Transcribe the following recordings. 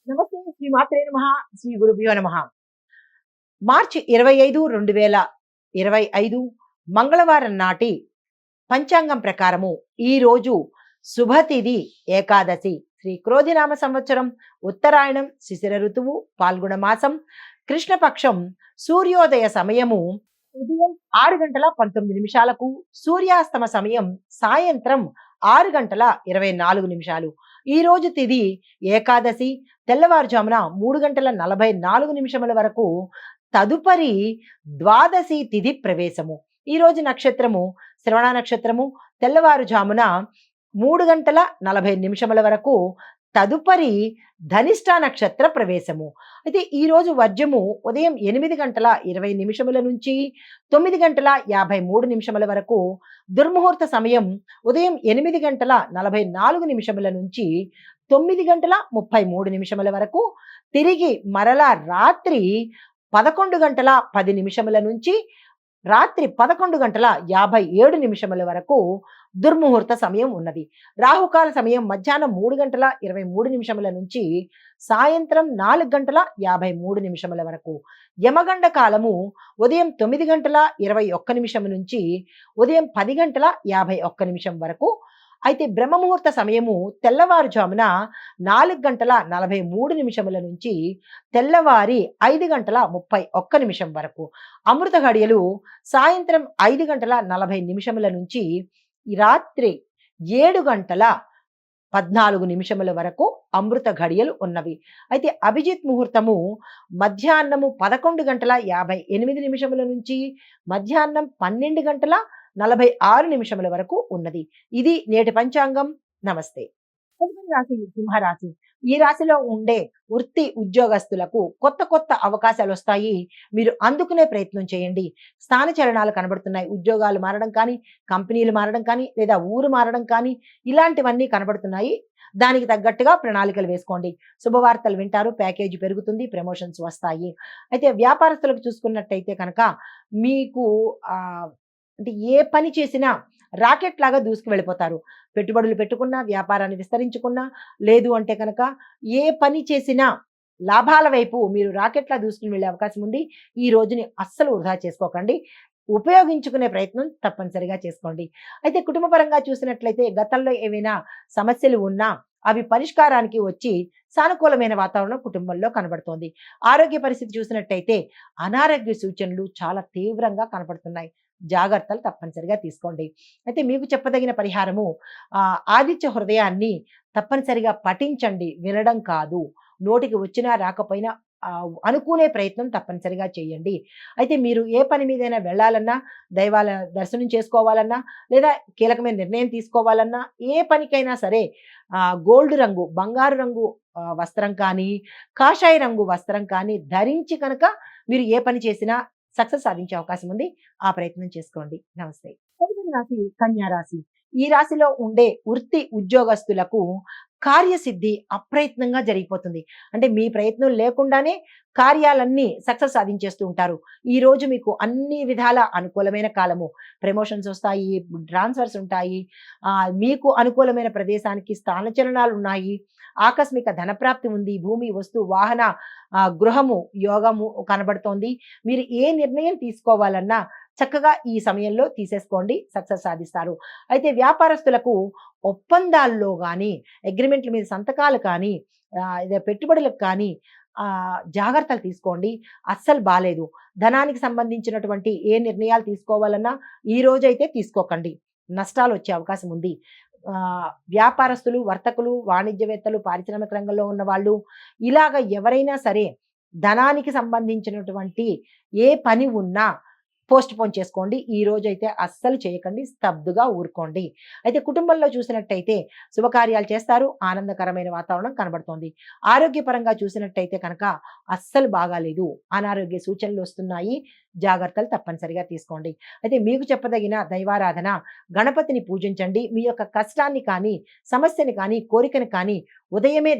నమస్తే శ్రీ మాత్రే నమః శ్రీ గురుభ్యో నమః. మార్చి 25, 2025 మంగళవారం నాటి పంచాంగం ప్రకారము ఈ రోజు శుభతిథి ఏకాదశి, శ్రీ క్రోధినామ సంవత్సరం, ఉత్తరాయణం, శిశిర ఋతువు, పాల్గొన మాసం, కృష్ణపక్షం, సూర్యోదయ సమయము ఉదయం 6 గంటల 19 నిమిషాలకు, సూర్యాస్తమ సమయం సాయంత్రం 6 గంటల 24 నిమిషాలు. ఈ రోజు తిథి ఏకాదశి, తెల్లవారుజామున 3 గంటల 44 నిమిషముల వరకు. తదుపరి ద్వాదశి తిథి ప్రవేశము. ఈ రోజు నక్షత్రము శ్రవణ నక్షత్రము, తెల్లవారుజామున 3 గంటల 40 నిమిషముల వరకు. తదుపరి ధనిష్ట నక్షత్ర ప్రవేశము. అయితే ఈరోజు వర్జము ఉదయం 8 గంటల 20 నిమిషముల నుంచి 9 గంటల 53 నిమిషముల వరకు. దుర్ముహూర్త సమయం ఉదయం 8 గంటల 44 నిమిషముల నుంచి 9 గంటల 33 నిమిషముల వరకు. తిరిగి మరలా రాత్రి 11 గంటల 10 నిమిషముల నుంచి రాత్రి 11 గంటల 57 నిమిషముల వరకు దుర్ముహూర్త సమయం ఉన్నది. రాహుకాల సమయం మధ్యాహ్నం 3 గంటల 23 నిమిషముల నుంచి సాయంత్రం 4 గంటల 53 నిమిషముల వరకు. యమగండ కాలము ఉదయం 9 గంటల 21 నిమిషం నుంచి ఉదయం 10 గంటల 51 నిమిషం వరకు. అయితే బ్రహ్మముహూర్త సమయము తెల్లవారుజామున 4 గంటల 43 నిమిషముల నుంచి తెల్లవారి 5 గంటల 31 నిమిషం వరకు. అమృత ఘడియలు సాయంత్రం 5 గంటల 40 నిమిషముల నుంచి రాత్రి 7 గంటల 14 నిమిషముల వరకు అమృత ఘడియలు ఉన్నవి. అయితే అభిజిత్ ముహూర్తము మధ్యాహ్నము 11 గంటల 58 నిమిషముల నుంచి మధ్యాహ్నం 12 గంటల 46 నిమిషముల వరకు ఉన్నది. ఇది నేటి పంచాంగం. నమస్తే. తదుపరి రాశి సింహరాశి. ఈ రాశిలో ఉండే వృత్తి ఉద్యోగస్తులకు కొత్త కొత్త అవకాశాలు వస్తాయి. మీరు అందుకునే ప్రయత్నం చేయండి. స్థాన చలనాలు కనబడుతున్నాయి. ఉద్యోగాలు మారడం కానీ, కంపెనీలు మారడం కానీ, లేదా ఊరు మారడం కానీ, ఇలాంటివన్నీ కనబడుతున్నాయి. దానికి తగ్గట్టుగా ప్రణాళికలు వేసుకోండి. శుభవార్తలు వింటారు. ప్యాకేజీ పెరుగుతుంది. ప్రమోషన్స్ వస్తాయి. అయితే వ్యాపారస్తులకు చూసుకున్నట్టయితే కనుక మీకు అంటే ఏ పని చేసినా రాకెట్ లాగా దూసుకు వెళ్ళిపోతారు. పెట్టుబడులు పెట్టుకున్నా, వ్యాపారాన్ని విస్తరించుకున్నా, లేదు అంటే కనుక ఏ పని చేసినా లాభాల వైపు మీరు రాకెట్లా దూసుకుని వెళ్ళే అవకాశం ఉంది. ఈ రోజుని అస్సలు వృధా చేసుకోకండి. ఉపయోగించుకునే ప్రయత్నం తప్పనిసరిగా చేసుకోండి. అయితే కుటుంబపరంగా చూసినట్లయితే గతంలో ఏవైనా సమస్యలు ఉన్నా అవి పరిష్కారానికి వచ్చి సానుకూలమైన వాతావరణం కుటుంబంలో కనబడుతోంది. ఆరోగ్య పరిస్థితి చూసినట్టయితే అనారోగ్య సూచనలు చాలా తీవ్రంగా కనపడుతున్నాయి. జాగ్రత్తలు తప్పనిసరిగా తీసుకోండి. అయితే మీకు చెప్పదగిన పరిహారము ఆదిత్య హృదయాన్ని తప్పనిసరిగా పఠించండి, వినడం కాదు. నోటికి వచ్చినా రాకపోయినా అనుకునే ప్రయత్నం తప్పనిసరిగా చేయండి. అయితే మీరు ఏ పని మీదైనా వెళ్ళాలన్నా, దైవాల దర్శనం చేసుకోవాలన్నా, లేదా కీలకమైన నిర్ణయం తీసుకోవాలన్నా, ఏ పనికైనా సరే గోల్డ్ రంగు, బంగారు రంగు వస్త్రం కానీ, కాషాయ రంగు వస్త్రం కానీ ధరించి కనుక మీరు ఏ పని చేసినా సక్సెస్ సాధించే అవకాశం ఉంది. ఆ ప్రయత్నం చేసుకోండి. నమస్తే. తదుపరి రాశి కన్యా రాశి. ఈ రాశిలో ఉండే వృత్తి ఉద్యోగస్తులకు కార్యసిద్ధి అప్రయత్నంగా జరిగిపోతుంది. అంటే మీ ప్రయత్నం లేకుండానే కార్యాలన్నీ సక్సెస్ సాధించేస్తూ ఉంటారు. ఈ రోజు మీకు అన్ని విధాల అనుకూలమైన కాలము. ప్రమోషన్స్ వస్తాయి, ట్రాన్స్ఫర్స్ ఉంటాయి, మీకు అనుకూలమైన ప్రదేశానికి స్థానచలనాలు ఉన్నాయి, ఆకస్మిక ధనప్రాప్తి ఉంది, భూమి, వస్తు, వాహన, గృహము, యోగము కనబడుతోంది. మీరు ఏ నిర్ణయం తీసుకోవాలన్నా చక్కగా ఈ సమయంలో తీసేసుకోండి, సక్సెస్ సాధిస్తారు. అయితే వ్యాపారస్తులకు ఒప్పందాల్లో కానీ, అగ్రిమెంట్ల మీద సంతకాలు కానీ, పెట్టుబడులకు కానీ జాగ్రత్తలు తీసుకోండి. అస్సలు బాలేదు. ధనానికి సంబంధించినటువంటి ఏ నిర్ణయాలు తీసుకోవాలన్నా ఈ రోజైతే తీసుకోకండి. నష్టాలు వచ్చే అవకాశం ఉంది. వ్యాపారస్తులు, వర్తకులు, వాణిజ్యవేత్తలు, పారిశ్రామిక రంగంలో ఉన్న వాళ్ళు, ఇలాగ ఎవరైనా సరే ధనానికి సంబంధించినటువంటి ఏ పని ఉన్నా పోస్ట్ పోన్ చేసుకోండి. ఈ రోజైతే అస్సలు చేయకండి. స్తబ్దుగా ఊరుకోండి. అయితే కుటుంబంలో చూసినట్టయితే శుభకార్యాలు చేస్తారు. ఆనందకరమైన వాతావరణం కనబడుతోంది. ఆరోగ్యపరంగా చూసినట్టయితే కనుక అస్సలు బాగాలేదు. అనారోగ్య సూచనలు వస్తున్నాయి. జాగ్రత్తలు తప్పనిసరిగా తీసుకోండి. అయితే మీకు చెప్పదగిన దైవారాధన, గణపతిని పూజించండి. మీ యొక్క కష్టాన్ని కానీ, సమస్యని కానీ, కోరికను కానీ ఉదయమే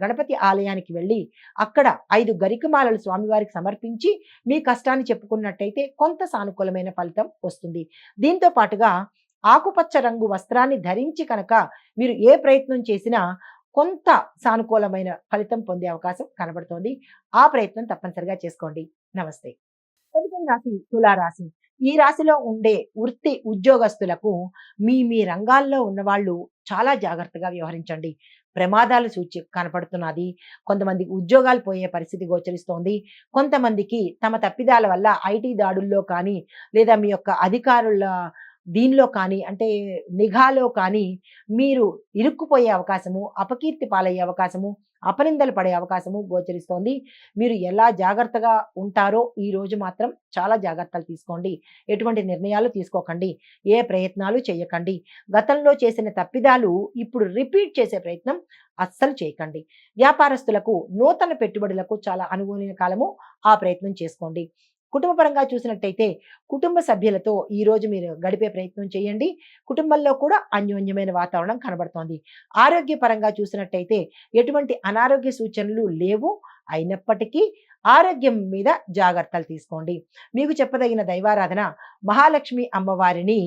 గణపతి ఆలయానికి వెళ్ళి అక్కడ 5 గరికమాలలు స్వామివారికి సమర్పించి మీ కష్టాన్ని చెప్పుకున్నట్టయితే కొంత సానుకూలమైన ఫలితం వస్తుంది. దీంతో పాటుగా ఆకుపచ్చ రంగు వస్త్రాన్ని ధరించి కనుక మీరు ఏ ప్రయత్నం చేసినా కొంత సానుకూలమైన ఫలితం పొందే అవకాశం కనబడుతోంది. ఆ ప్రయత్నం తప్పనిసరిగా చేసుకోండి. నమస్తే. తదుపరి రాశి తులారాశి. ఈ రాశిలో ఉండే వృత్తి ఉద్యోగస్తులకు మీ రంగాల్లో ఉన్నవాళ్ళు చాలా జాగ్రత్తగా వ్యవహరించండి. ప్రమాదాల సూచి కనపడుతున్నది. కొంతమందికి ఉద్యోగాలు పోయే పరిస్థితి గోచరిస్తోంది. కొంతమందికి తమ తప్పిదాల వల్ల ఐటీ దాడుల్లో కానీ, లేదా మీ యొక్క అధికారుల దీనిలో కానీ, అంటే నిఘాలో కానీ మీరు ఇరుక్కుపోయే అవకాశము, అపకీర్తి పాలయ్యే అవకాశము, అపనిందలు పడే అవకాశము గోచరిస్తోంది. మీరు ఎలా జాగ్రత్తగా ఉంటారో ఈ రోజు మాత్రం చాలా జాగ్రత్తలు తీసుకోండి. ఎటువంటి నిర్ణయాలు తీసుకోకండి. ఏ ప్రయత్నాలు చేయకండి. గతంలో చేసిన తప్పిదాలు ఇప్పుడు రిపీట్ చేసే ప్రయత్నం అస్సలు చేయకండి. వ్యాపారస్తులకు నూతన పెట్టుబడులకు చాలా అనుకూలమైన కాలము. ఆ ప్రయత్నం చేసుకోండి. కుటుంబపరంగా చూసినట్టయితే కుటుంబ సభ్యులతో ఈ రోజు మీరు గడిపే ప్రయత్నం చేయండి. కుటుంబంలో కూడా అన్యోన్యమైన వాతావరణం కనబడుతోంది. ఆరోగ్యపరంగా చూసినట్టయితే ఎటువంటి అనారోగ్య సూచనలు లేవు. అయినప్పటికీ ఆరోగ్యం మీద జాగ్రత్తలు తీసుకోండి. మీకు చెప్పదగిన దైవారాధన మహాలక్ష్మి అమ్మవారిని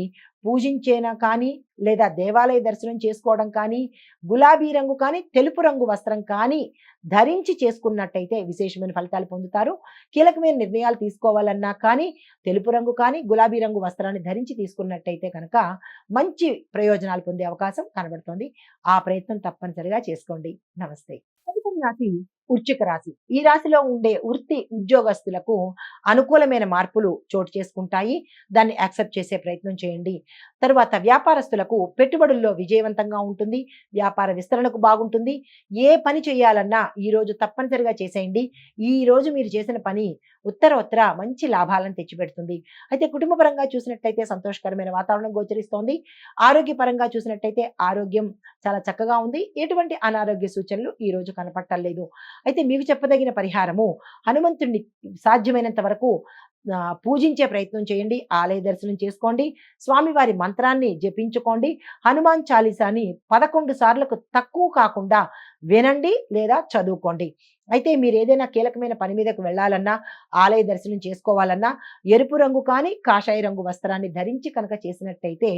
పూజించేనా కానీ, లేదా దేవాలయ దర్శనం చేసుకోవడం కానీ, గులాబీ రంగు కానీ, తెలుపు రంగు వస్త్రం కానీ ధరించి చేసుకున్నట్టయితే విశేషమైన ఫలితాలు పొందుతారు. కీలకమైన నిర్ణయాలు తీసుకోవాలన్నా కానీ తెలుపు రంగు కానీ, గులాబీ రంగు వస్త్రాన్ని ధరించి తీసుకున్నట్టయితే కనుక మంచి ప్రయోజనాలు పొందే అవకాశం కనబడుతోంది. ఆ ప్రయత్నం తప్పనిసరిగా చేసుకోండి. నమస్తే. తదుపరి రాశి వృశ్చిక రాశి. ఈ రాశిలో ఉండే వృత్తి ఉద్యోగస్తులకు అనుకూలమైన మార్పులు చోటు చేసుకుంటాయి. దాన్ని యాక్సెప్ట్ చేసే ప్రయత్నం చేయండి. తరువాత వ్యాపారస్తులకు పెట్టుబడుల్లో విజయవంతంగా ఉంటుంది. వ్యాపార విస్తరణకు బాగుంటుంది. ఏ పని చేయాలన్నా ఈ రోజు తప్పనిసరిగా చేసేయండి. ఈ రోజు మీరు చేసిన పని ఉత్తర మంచి లాభాలను తెచ్చిపెడుతుంది. అయితే కుటుంబపరంగా చూసినట్లయితే సంతోషకరమైన వాతావరణం గోచరిస్తోంది. ఆరోగ్యపరంగా చూసినట్టయితే ఆరోగ్యం చాలా చక్కగా ఉంది. ఎటువంటి అనారోగ్య సూచనలు ఈ రోజు కనపట్టలేదు. అయితే మీకు చెప్పదగిన పరిహారము హనుమంతుడిని సాధ్యమైనంత వరకు పూజించే ప్రయత్నం చేయండి. ఆలయ దర్శనం చేసుకోండి. స్వామివారి మంత్రాన్ని జపించుకోండి. హనుమాన్ చాలీసాని 11 సార్లకు తక్కువ కాకుండా వినండి లేదా చదువుకోండి. అయితే మీరు ఏదైనా కీలకమైన పని మీదకు వెళ్ళాలన్నా, ఆలయ దర్శనం చేసుకోవాలన్నా ఎరుపు రంగు కానీ, కాషాయ రంగు వస్త్రాన్ని ధరించి కనుక చేసినట్టయితే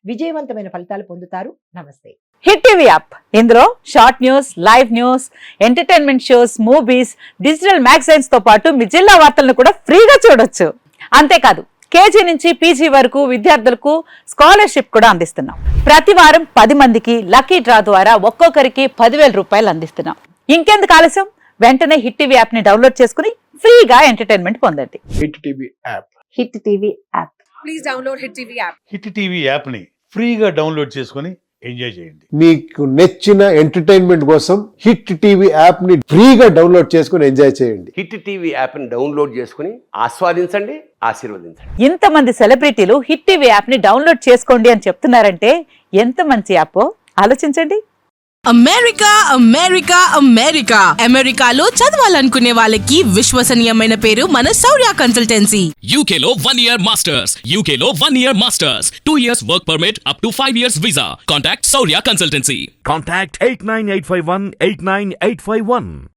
విజయవంతమైన ఫలితాలు పొందుతారు. నమస్తే. హిట్ టీవీ యాప్, ఇందులో short news, live news, entertainment shows, movies, digital magazines తో పాటు మీ జిల్లా వార్తలను కూడా ఫ్రీగా చూడొచ్చు. అంతేకాదు కేజీ నుంచి పీజీ వరకు విద్యార్థులకు స్కాలర్షిప్ కూడా అందిస్తున్నాం. ప్రతి వారం 10 మందికి లక్కీ డ్రా ద్వారా ఒక్కొక్కరికి 10,000 రూపాయలు అందిస్తున్నాం. ఇంకెందుకు ఆలస్యం, వెంటనే హిట్ టీవీ యాప్ ని డౌన్లోడ్ చేసుకుని ఫ్రీగా ఎంటర్టైన్మెంట్ పొందండి. Hit TV app. Hit TV app. Please download hit TV app. Hit TV app ని ఫ్రీగా డౌన్లోడ్ చేసుకుని ఎంజాయ్ చేయండి. మీకు నచ్చిన ఎంటర్టైన్మెంట్ కోసం హిట్ టీవీ యాప్ ని ఫ్రీగా డౌన్లోడ్ చేసుకుని ఎంజాయ్ చేయండి. హిట్ టీవీ యాప్ ని డౌన్లోడ్ చేసుకుని ఆస్వాదించండి, ఆశీర్వదించండి. ఇంతమంది సెలబ్రిటీలు హిట్ టీవీ యాప్ ని డౌన్లోడ్ చేసుకోండి అని చెప్తున్నారంటే ఎంత మంచి యాప్ ఆలోచించండి. అమెరికా అమెరికాలో చదవాలనుకునే వాళ్ళకి విశ్వసనీయమైన పేరు మన శౌర్య కన్సల్టెన్సీ. UK లో 1 year masters. UK లో 1 year masters. 2 years work permit up to 5 years visa. Contact Saurya Consultancy. Contact 89851 89851.